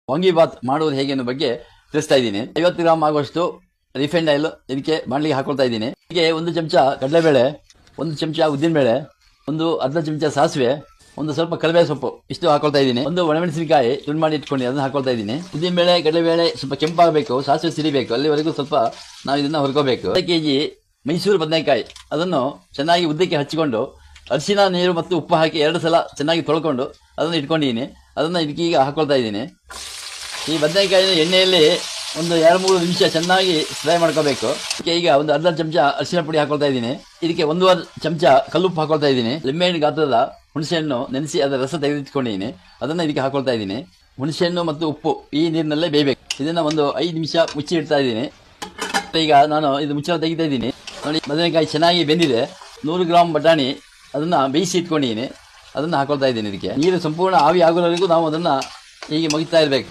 ವಾಂಗಿಬಾತ್ ಮಾಡುವುದು ಹೇಗೆ ಅನ್ನೋ ಬಗ್ಗೆ ತಿಳಿಸ್ತಾ ಇದ್ದೀನಿ. 50 ಗ್ರಾಮ್ ಆಗುವಷ್ಟು ರಿಫೈಂಡ್ ಆಯಿಲ್ ಇದಕ್ಕೆ ಬಾಣಲಿಗೆ ಹಾಕೊಳ್ತಾ ಇದ್ದೀನಿ. ಇದಕ್ಕೆ 1 ಚಮಚ ಕಡಲೆಬೇಳೆ, 1 ಚಮಚ ಉದ್ದಿನಬೇಳೆ, ಅರ್ಧ ಚಮಚ ಸಾಸಿವೆ, ಸ್ವಲ್ಪ ಕರಿಬೇವು ಸೊಪ್ಪು ಇಷ್ಟು ಹಾಕೊಳ್ತಾ ಇದ್ದೀನಿ. ಒಣಮೆಣಸಿನಕಾಯಿ ತುಂಡು ಮಾಡಿ ಇಟ್ಕೊಂಡು ಅದನ್ನ ಹಾಕೊಳ್ತಾ ಇದ್ದೀನಿ. ಉದ್ದಿನಬೇಳೆ ಕಡಲೆಬೇಳೆ ಸ್ವಲ್ಪ ಕೆಂಪಾಗಬೇಕು, ಸಾಸಿವೆ ಸಿಡಿಬೇಕು, ಅಲ್ಲಿವರೆಗೂ ಸ್ವಲ್ಪ ನಾವು ಇದನ್ನ ಹುರ್ಕೋಬೇಕು. 1 ಕೆಜಿ ಮೈಸೂರು ಬದನೆಕಾಯಿ ಅದನ್ನು ಚೆನ್ನಾಗಿ ಉದ್ದಕ್ಕೆ ಹಚ್ಚಿಕೊಂಡು ಅರಿಶಿನ ನೀರು ಮತ್ತು ಉಪ್ಪು ಹಾಕಿ 2 ಸಲ ಚೆನ್ನಾಗಿ ತೊಳ್ಕೊಂಡು ಅದನ್ನು ಇಟ್ಕೊಂಡಿದ್ದೀನಿ. ಅದನ್ನು ಇದಕ್ಕೆ ಈಗ ಹಾಕೊಳ್ತಾ ಇದ್ದೀನಿ. ಈ ಬದನೆಕಾಯಿನ ಎಣ್ಣೆಯಲ್ಲಿ 2-3 ನಿಮಿಷ ಚೆನ್ನಾಗಿ ಫ್ರೈ ಮಾಡ್ಕೋಬೇಕು. ಈಗ ಅರ್ಧ ಚಮಚ ಅರಿಶಿನ ಪುಡಿ ಹಾಕೊಳ್ತಾ ಇದ್ದೀನಿ. ಇದಕ್ಕೆ 1.5 ಚಮಚ ಕಲ್ಲುಪ್ಪು ಹಾಕೊಳ್ತಾ ಇದ್ದೀನಿ. ಲಿಂಬೆಹಣ್ಣು ಗಾತ್ರದ ಹುಣಸೆಹಣ್ಣು ನೆನೆಸಿ ಅದರ ರಸ ತೆಗೆದಿಟ್ಕೊಂಡಿದ್ದೀನಿ. ಅದನ್ನು ಇದಕ್ಕೆ ಹಾಕೊಳ್ತಾ ಇದ್ದೀನಿ. ಹುಣಸೆಹಣ್ಣು ಮತ್ತು ಉಪ್ಪು ಈ ನೀರಿನಲ್ಲೇ ಬೇಯಬೇಕು. ಇದನ್ನ 5 ನಿಮಿಷ ಮುಚ್ಚಿ ಇಡ್ತಾ ಇದ್ದೀನಿ. ಈಗ ನಾನು ಇದು ಮುಚ್ಚಳ ತೆಗಿತಾ ಇದ್ದೀನಿ. ನೋಡಿ, ಬದನೆಕಾಯಿ ಚೆನ್ನಾಗಿ ಬೆಂದಿದೆ. 100 ಗ್ರಾಮ್ ಬಟಾಣಿ ಅದನ್ನ ಬೇಯಿಸಿ ಇಟ್ಕೊಂಡಿದ್ದೀನಿ. ಅದನ್ನ ಹಾಕೊಳ್ತಾ ಇದ್ದೀನಿ. ಇದಕ್ಕೆ ನೀರು ಸಂಪೂರ್ಣ ಆವಿ ಆಗೋವರೆಗೂ ನಾವು ಅದನ್ನ ಹೀಗೆ ಮಗಿತಾ ಇರಬೇಕು.